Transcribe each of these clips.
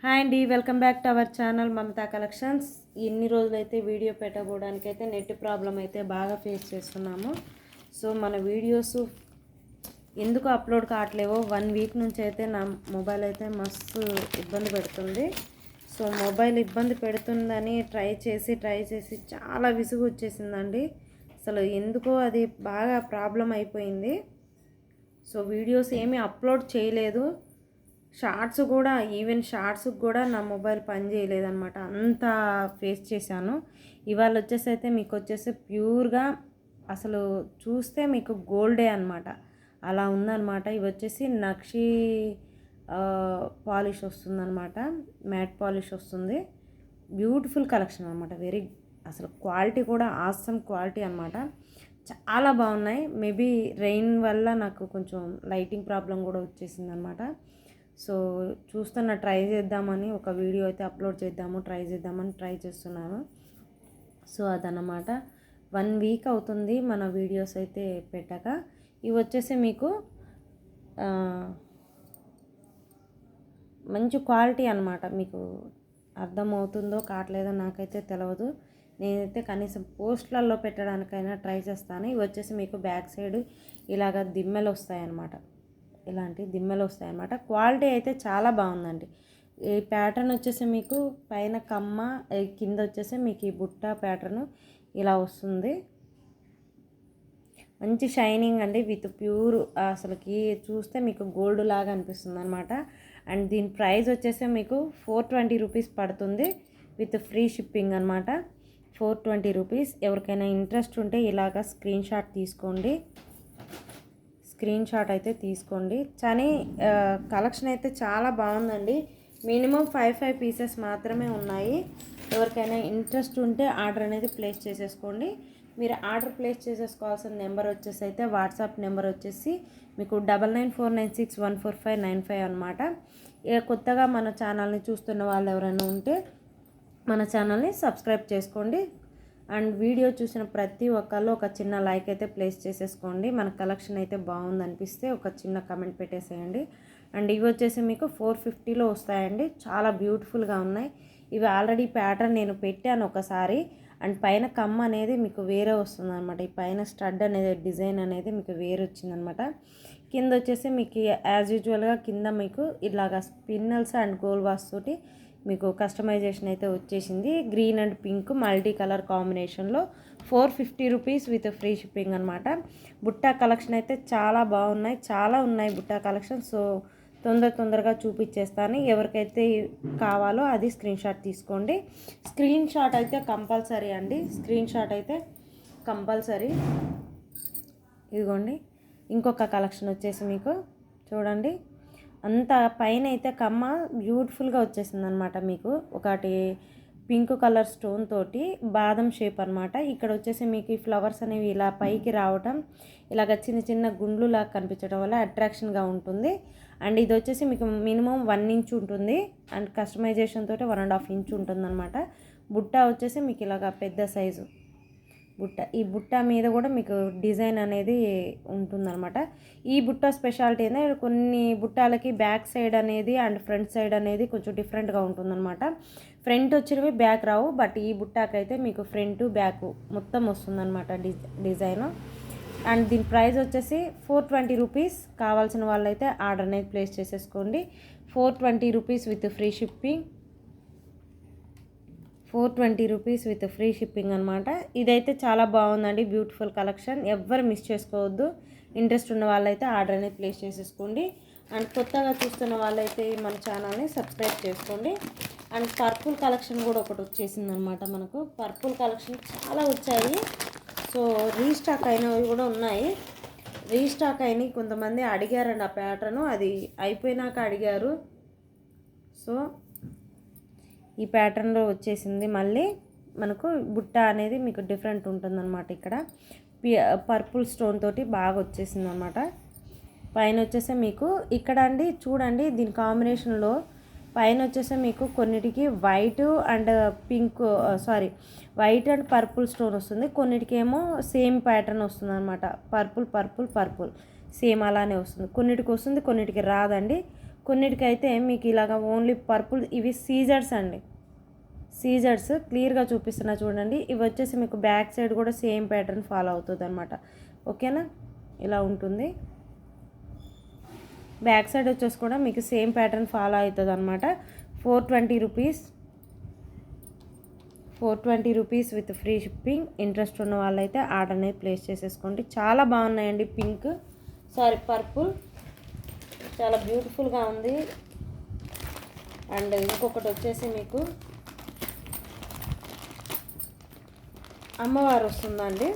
Hi అండి, welcome back to our channel Mamata collections. ఎన్ని రోజులైతే వీడియో పెట్టకపోవడానికి అయితే నెట్ ప్రాబ్లం అయితే బాగా ఫేస్ చేస్తున్నాము. సో మన వీడియోస్ ఎందుకు అప్లోడ్ కావట్లేవో 1 వీక్ నుంచి అయితే నా మొబైల్ అయితే మస్తు ఇబ్బంది పెడుతుంది. సో మొబైల్ ఇబ్బంది పెడుతుందని ట్రై చేసి చాలా విసుగు వచ్చేసిందండి. అసలు ఎందుకో అది బాగా ప్రాబ్లం అయిపోయింది. సో వీడియోస్ ఏమీ అప్లోడ్ చేయలేదు. షార్ట్స్ కూడా ఈవెన్ షార్ట్స్కి కూడా నా మొబైల్ పని చేయలేదన్నమాట. అంతా ఫేస్ చేశాను. ఇవాళ వచ్చేసి అయితే మీకు వచ్చేసి ప్యూర్గా అసలు చూస్తే మీకు గోల్డే అనమాట, అలా ఉందన్నమాట. ఇవి వచ్చేసి నక్షి పాలిష్ వస్తుందన్నమాట, మ్యాట్ పాలిష్ వస్తుంది. బ్యూటిఫుల్ కలెక్షన్ అనమాట. అసలు క్వాలిటీ కూడా ఆసమ్ క్వాలిటీ అనమాట. చాలా బాగున్నాయి. మేబీ రెయిన్ వల్ల నాకు కొంచెం లైటింగ్ ప్రాబ్లం కూడా వచ్చేసింది అనమాట. సో ట్రై చేద్దామని ఒక వీడియో అయితే అప్లోడ్ చేద్దామని ట్రై చేస్తున్నాను. సో అదన్నమాట. 1 వీక్ అవుతుంది మన వీడియోస్ అయితే పెట్టాక. ఇవి వచ్చేసి మీకు మంచి క్వాలిటీ అనమాట. మీకు అర్థమవుతుందో కావట్లేదో నాకైతే తెలియదు. నేనైతే కనీసం పోస్ట్లలో పెట్టడానికైనా ట్రై చేస్తాను. ఇవి వచ్చేసి మీకు బ్యాక్ సైడ్ ఇలాగ దిమ్మెలు వస్తాయన్నమాట. ఇలాంటి దిమ్మెలు వస్తాయన్నమాట. క్వాలిటీ అయితే చాలా బాగుందండి. ఈ ప్యాటర్న్ వచ్చేసి మీకు పైన కమ్మ, కింద వచ్చేసి మీకు ఈ బుట్ట ప్యాటర్న్ ఇలా వస్తుంది. మంచి షైనింగ్ అండి, విత్ ప్యూర్. అసలుకి చూస్తే మీకు గోల్డ్ లాగా అనిపిస్తుంది అనమాట. అండ్ దీని ప్రైస్ వచ్చేసి మీకు 420 రూపీస్ పడుతుంది, విత్ ఫ్రీ షిప్పింగ్ అనమాట. 420 రూపీస్. ఎవరికైనా ఇంట్రెస్ట్ ఉంటే ఇలాగా స్క్రీన్ షాట్ అయితే తీసుకోండి. కానీ కలెక్షన్ అయితే చాలా బాగుందండి. మినిమం 5 పీసెస్ మాత్రమే ఉన్నాయి. ఎవరికైనా ఇంట్రెస్ట్ ఉంటే ఆర్డర్ అనేది ప్లేస్ చేసేసుకోండి. మీరు ఆర్డర్ ప్లేస్ చేసేసుకోవాల్సిన నెంబర్ వచ్చేసి అయితే వాట్సాప్ నెంబర్ వచ్చేసి మీకు 9949614595 అనమాట. కొత్తగా మన ఛానల్ని చూస్తున్న వాళ్ళు ఎవరైనా ఉంటే మన ఛానల్ని సబ్స్క్రైబ్ చేసుకోండి. అండ్ వీడియో చూసిన ప్రతి ఒక్కళ్ళు ఒక చిన్న లైక్ అయితే ప్లేస్ చేసేసుకోండి. మన కలెక్షన్ అయితే బాగుంది అనిపిస్తే ఒక చిన్న కమెంట్ పెట్టేసేయండి. అండ్ ఇవి వచ్చేసి మీకు 450లో వస్తాయండి. చాలా బ్యూటిఫుల్గా ఉన్నాయి. ఇవి ఆల్రెడీ ప్యాటర్న్ నేను పెట్టాను ఒకసారి. అండ్ పైన కమ్మ అనేది మీకు వేరే వస్తుంది అనమాట. ఈ పైన స్టడ్ అనేది డిజైన్ అనేది మీకు వేరే వచ్చిందనమాట. కింద వచ్చేసి మీకు యాజ్ యూజువల్గా కింద మీకు ఇలాగా స్పిన్నల్స్ అండ్ గోల్ వాస్ తోటి మీకు కస్టమైజేషన్ అయితే వచ్చేసింది. Green and pink multi colour కాంబినేషన్లో 450 రూపీస్ విత్ ఫ్రీ షిప్పింగ్ అనమాట. బుట్టా కలెక్షన్ అయితే చాలా బాగున్నాయి, చాలా ఉన్నాయి బుట్టా కలెక్షన్. సో తొందరగా చూపించేస్తాను. ఎవరికైతే కావాలో అది స్క్రీన్ షాట్ తీసుకోండి. స్క్రీన్ షాట్ అయితే కంపల్సరీ అండి, స్క్రీన్ షాట్ అయితే కంపల్సరీ. ఇదిగోండి ఇంకొక కలెక్షన్ వచ్చేసి మీకు చూడండి. అంత పైన అయితే కమ్మ బ్యూటిఫుల్గా వచ్చేసింది అనమాట. మీకు ఒకటి పింక్ కలర్ స్టోన్ తోటి బాదం షేప్ అనమాట. ఇక్కడ వచ్చేసి మీకు ఈ ఫ్లవర్స్ అనేవి ఇలా పైకి రావటం, ఇలాగ చిన్న గుండ్లు లాగా కనిపించడం వల్ల అట్రాక్షన్గా ఉంటుంది. అండ్ ఇది వచ్చేసి మీకు మినిమం 1 ఇంచ్ ఉంటుంది. అండ్ కస్టమైజేషన్ తోటి 1.5 ఇంచ్ ఉంటుంది అనమాట. బుట్ట వచ్చేసి మీకు ఇలాగ పెద్ద సైజు బుట్ట. ఈ బుట్ట మీద కూడా మీకు డిజైన్ అనేది ఉంటుందన్నమాట. ఈ బుట్ట స్పెషాలిటీ అనేది కొన్ని బుట్టాలకి బ్యాక్ సైడ్ అనేది అండ్ ఫ్రంట్ సైడ్ అనేది కొంచెం డిఫరెంట్గా ఉంటుందన్నమాట. ఫ్రంట్ వచ్చినవి బ్యాక్ రావు, బట్ ఈ బుట్టాకైతే మీకు ఫ్రంట్ బ్యాక్ మొత్తం వస్తుందన్నమాట డిజైన్. అండ్ దీని ప్రైస్ వచ్చేసి 420 రూపీస్. కావాల్సిన వాళ్ళైతే ఆర్డర్ అనేది ప్లేస్ చేసేసుకోండి. 420 rupees with free shipping. 420 rupees with free shipping అనమాట. ఇదైతే చాలా బాగుందండి, బ్యూటిఫుల్ కలెక్షన్. ఎవ్వరు మిస్ చేసుకోవద్దు. ఇంట్రెస్ట్ ఉన్న వాళ్ళైతే ఆర్డర్ అనేది ప్లేస్ చేసేసుకోండి. అండ్ కొత్తగా చూస్తున్న వాళ్ళైతే మన ఛానల్ని సబ్స్క్రైబ్ చేసుకోండి. అండ్ పర్పుల్ కలెక్షన్ కూడా ఒకటి వచ్చేసింది అనమాట. మనకు పర్పుల్ కలెక్షన్ చాలా వచ్చాయి. సో రీస్టాక్ అయినవి కూడా ఉన్నాయి. రీస్టాక్ అయినవి కొంతమంది అడిగారండి ఆ ప్యాటర్ను, అది అయిపోయినాక అడిగారు. సో ఈ ప్యాటర్న్లో వచ్చేసింది. మళ్ళీ మనకు బుట్ట అనేది మీకు డిఫరెంట్ ఉంటుందన్నమాట. ఇక్కడ పర్పుల్ స్టోన్ తోటి బాగా వచ్చేసింది అనమాట. పైన వచ్చేసి మీకు ఇక్కడ అండి చూడండి, దీని కాంబినేషన్లో పైన వచ్చేసి మీకు కొన్నిటికి white and pink white and purple stone వస్తుంది. కొన్నిటికేమో సేమ్ ప్యాటర్న్ వస్తుంది అనమాట. పర్పుల్ సేమ్ అలానే వస్తుంది. కొన్నిటికి వస్తుంది, కొన్నిటికి రాదండి. కొన్నిటికైతే మీకు ఇలాగ ఓన్లీ పర్పుల్, ఇవి సీజర్స్ అండి. సీజర్స్ క్లియర్గా చూపిస్తున్నా చూడండి. ఇవి వచ్చేసి మీకు బ్యాక్ సైడ్ కూడా సేమ్ ప్యాటర్న్ ఫాలో అవుతుంది అనమాట. ఓకేనా, ఇలా ఉంటుంది. బ్యాక్ సైడ్ వచ్చేసి కూడా మీకు సేమ్ ప్యాటర్న్ ఫాలో అవుతుంది అనమాట. 420 rupees, 420 rupees with free shipping. Interest ఉన్న వాళ్ళైతే ఆర్డర్ అనేది ప్లేస్ చేసేసుకోండి. చాలా బాగున్నాయండి. పర్పుల్ చాలా బ్యూటిఫుల్గా ఉంది. అండ్ ఇంకొకటి వచ్చేసి మీకు అమ్మవారు వస్తుందండి.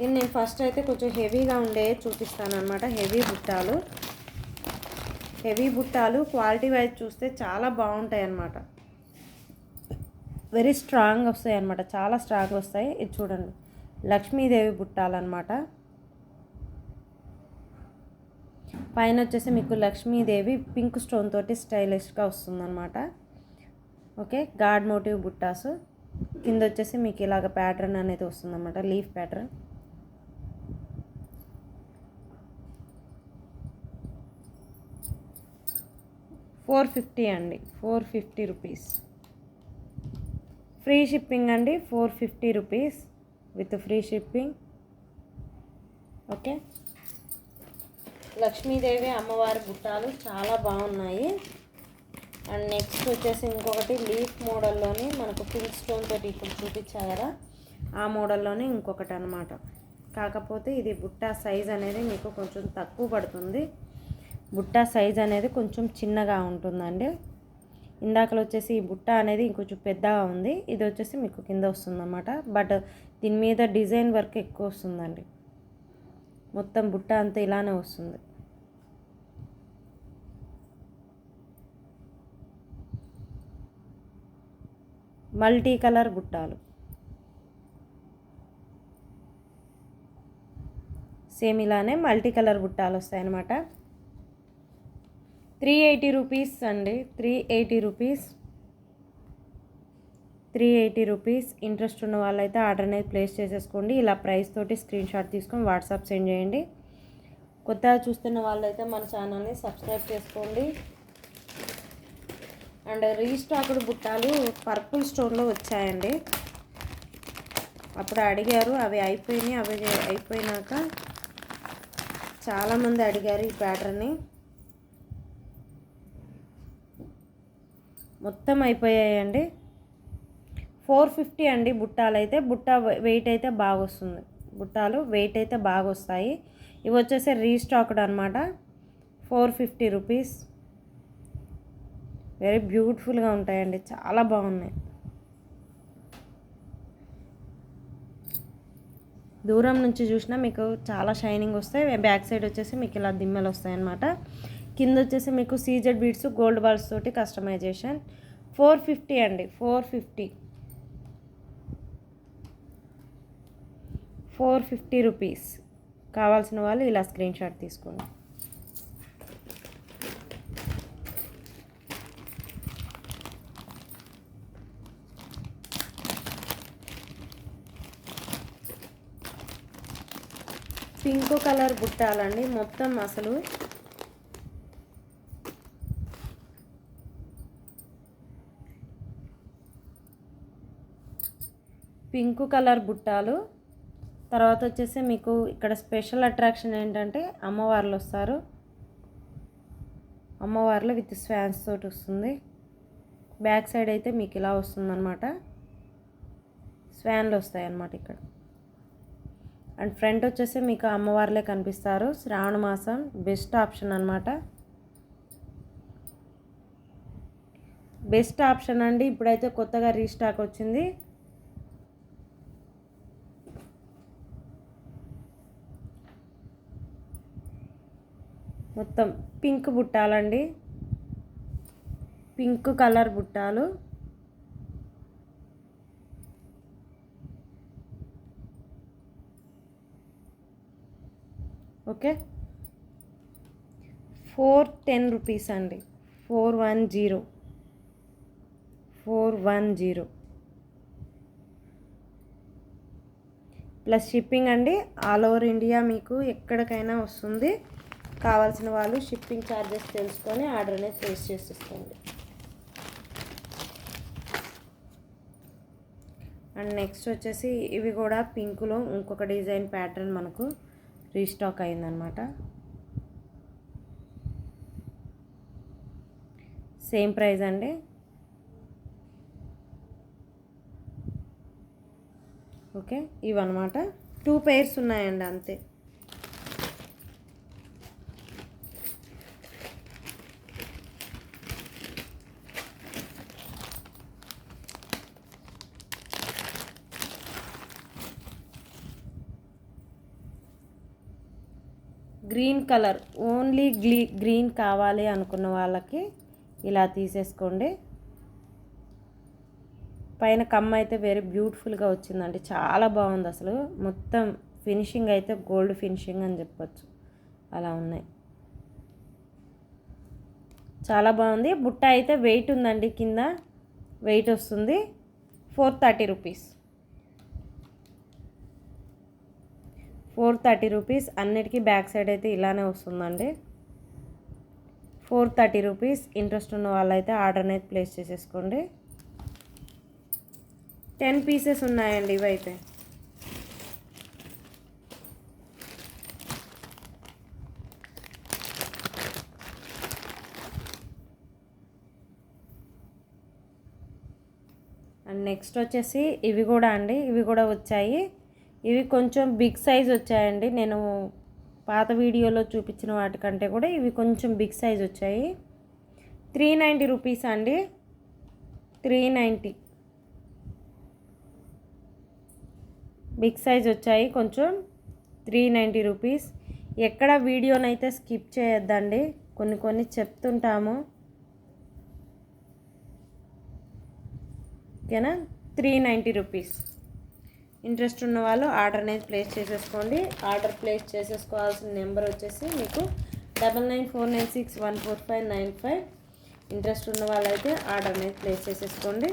ఇది నేను ఫస్ట్ అయితే కొంచెం హెవీగా ఉండే చూపిస్తాను అనమాట. హెవీ బుట్టాలు క్వాలిటీ వైజ్ చూస్తే చాలా బాగుంటాయి అన్నమాట. వెరీ స్ట్రాంగ్ వస్తాయి అన్నమాట, చాలా స్ట్రాంగ్ వస్తాయి. ఇది చూడండి, లక్ష్మీదేవి బుట్టాలన్నమాట. పైన వచ్చేసి మీకు లక్ష్మీదేవి పింక్ స్టోన్ తోటి స్టైలిష్గా వస్తుందన్నమాట. ఓకే, గాడ్ మోటివ్ బుట్టాసు. కింద వచ్చేసి మీకు ఇలాగ ప్యాటర్న్ అనేది వస్తుందన్నమాట, లీఫ్ ప్యాటర్న్. $450 అండి, 450 రూపీస్. ఫ్రీ షిప్పింగ్ అండి, 450 rupees with free shipping. Okay, Lakshmidevi అమ్మవారి బుట్టాలు చాలా బాగున్నాయి. అండ్ నెక్స్ట్ వచ్చేసి ఇంకొకటి లీఫ్ మోడల్లోని మనకు పింక్ స్టోన్ తోటి ఇప్పుడు చూపించారు కదా, ఆ మోడల్లోనే ఇంకొకటి అనమాట. కాకపోతే ఇది బుట్టా సైజ్ అనేది మీకు కొంచెం తక్కువ పడుతుంది. బుట్టా సైజ్ అనేది కొంచెం చిన్నగా ఉంటుందండి. ఇందాకలో వచ్చేసి ఈ బుట్ట అనేది ఇంకొంచెం పెద్దగా ఉంది. ఇది వచ్చేసి మీకు కింద వస్తుందన్నమాట. బట్ దీని మీద డిజైన్ వర్క్ ఎక్కువ వస్తుందండి. మొత్తం బుట్ట అంతా ఇలానే వస్తుంది. మల్టీ కలర్ బుట్టాలు సేమ్ ఇలానే మల్టీ కలర్ బుట్టాలు వస్తాయన్నమాట. 380 రూపీస్ అండి, 380 రూపీస్, 380 రూపీస్. ఇంట్రెస్ట్ ఉన్న వాళ్ళైతే ఆర్డర్ అనేది ప్లేస్ చేసేసుకోండి. ఇలా ప్రైస్ తోటి స్క్రీన్ షాట్ తీసుకొని వాట్సాప్ సెండ్ చేయండి. కొత్తగా చూస్తున్న వాళ్ళైతే మన ఛానల్ని సబ్స్క్రైబ్ చేసుకోండి. అండ్ రీస్టాక్డ్ బుట్టాలు పర్పుల్ స్టోన్లో వచ్చాయండి. అప్పుడు అడిగారు, అవి అయిపోయినాయి. అవి అయిపోయినాక చాలామంది అడిగారు ఈ ప్యాటర్న్ని. మొత్తం అయిపోయాయండి. 450 అండి బుట్టాలు అయితే. బుట్ట వెయిట్ అయితే బాగా వస్తుంది. బుట్టాలు వెయిట్ అయితే బాగా వస్తాయి. ఇవి వచ్చేసి రీస్టాక్డ్ అనమాట. 450 రూపీస్. వెరీ బ్యూటిఫుల్గా ఉంటాయండి, చాలా బాగున్నాయి. దూరం నుంచి చూసినా మీకు చాలా షైనింగ్ వస్తాయి. బ్యాక్ సైడ్ వచ్చేసి మీకు ఇలా దిమ్మలు వస్తాయి అన్నమాట. కింద వచ్చేసి మీకు సీజెడ్ బీడ్స్ గోల్డ్ బాల్స్ తోటి కస్టమైజేషన్. 450 అండి, 450 రూపీస్. కావాల్సిన వాళ్ళు ఇలా స్క్రీన్ షాట్ తీసుకోండి. పింక్ కలర్ బుట్టాలండి మొత్తం. అసలు పింక్ కలర్ బుట్టాలు. తర్వాత వచ్చేసి మీకు ఇక్కడ స్పెషల్ అట్రాక్షన్ ఏంటంటే అమ్మవార్లు వస్తారు. అమ్మవార్లు విత్ స్వాన్స్ తోటి వస్తుంది. బ్యాక్ సైడ్ అయితే మీకు ఇలా వస్తుందన్నమాట, స్వాన్లు వస్తాయి అన్నమాట ఇక్కడ. అండ్ ఫ్రంట్ వచ్చేసి మీకు అమ్మవార్లే కనిపిస్తారు. శ్రావణ మాసం బెస్ట్ ఆప్షన్ అన్నమాట. బెస్ట్ ఆప్షన్ అండి. ఇప్పుడైతే కొత్తగా రీస్టాక్ వచ్చింది. మొత్తం పింక్ బుట్టాలండి, పింక్ కలర్ బుట్టాలు. ఓకే, 410 రూపీస్ అండి, 410 ప్లస్ షిప్పింగ్ అండి. ఆల్ ఓవర్ ఇండియా మీకు ఎక్కడికైనా వస్తుంది. కావాల్సిన వాళ్ళు షిప్పింగ్ ఛార్జెస్ తెలుసుకొని ఆర్డర్ అనేది ప్లేస్ చేసేసుకోండి. అండ్ నెక్స్ట్ వచ్చేసి ఇవి కూడా పింక్లో ఇంకొక డిజైన్ ప్యాటర్న్ మనకు రీస్టాక్ అయిందనమాట. సేమ్ ప్రైస్ అండి. ఓకే, ఇవన్నమాట 2 pairs ఉన్నాయండి అంతే. గ్రీన్ కలర్ ఓన్లీ గ్రీన్ కావాలి అనుకున్న వాళ్ళకి ఇలా తీసేసుకోండి. పైన కమ్మ అయితే వెరీ బ్యూటిఫుల్గా వచ్చిందండి, చాలా బాగుంది. అసలు మొత్తం ఫినిషింగ్ అయితే గోల్డ్ ఫినిషింగ్ అని చెప్పొచ్చు, అలా ఉన్నాయి. చాలా బాగుంది. బుట్ట అయితే వెయిట్ ఉందండి, కింద వెయిట్ వస్తుంది. 430 రూపీస్. 430 రూపీస్. అన్నిటికీ బ్యాక్ సైడ్ అయితే ఇలానే వస్తుందండి. 430 రూపీస్. ఇంట్రెస్ట్ ఉన్న వాళ్ళైతే ఆర్డర్ అనేది ప్లేస్ చేసేసుకోండి. 10 pieces ఉన్నాయండి ఇవైతే. అండ్ నెక్స్ట్ వచ్చేసి ఇవి కూడా అండి, ఇవి కూడా వచ్చాయి. ఇవి కొంచెం బిగ్ సైజ్ వచ్చాయండి. నేను పాత వీడియోలో చూపించిన వాటికంటే కూడా ఇవి కొంచెం బిగ్ సైజ్ వచ్చాయి. 390 రూపీస్ అండి. 390 బిగ్ సైజ్ వచ్చాయి కొంచెం. 390 రూపీస్. ఎక్కడ వీడియోనైతే స్కిప్ చేయొద్దండి, కొన్ని చెప్తుంటాము, ఓకేనా. 390 రూపీస్. ఇంట్రెస్ట్ ఉన్న వాళ్ళు ఆర్డర్ అనేది ప్లేస్ చేసేసుకోండి. ఆర్డర్ ప్లేస్ చేసేసుకోవాల్సిన నెంబర్ వచ్చేసి మీకు 9949614595. ఇంట్రెస్ట్ ఉన్న వాళ్ళైతే ఆర్డర్ అనేది ప్లేస్ చేసేసుకోండి.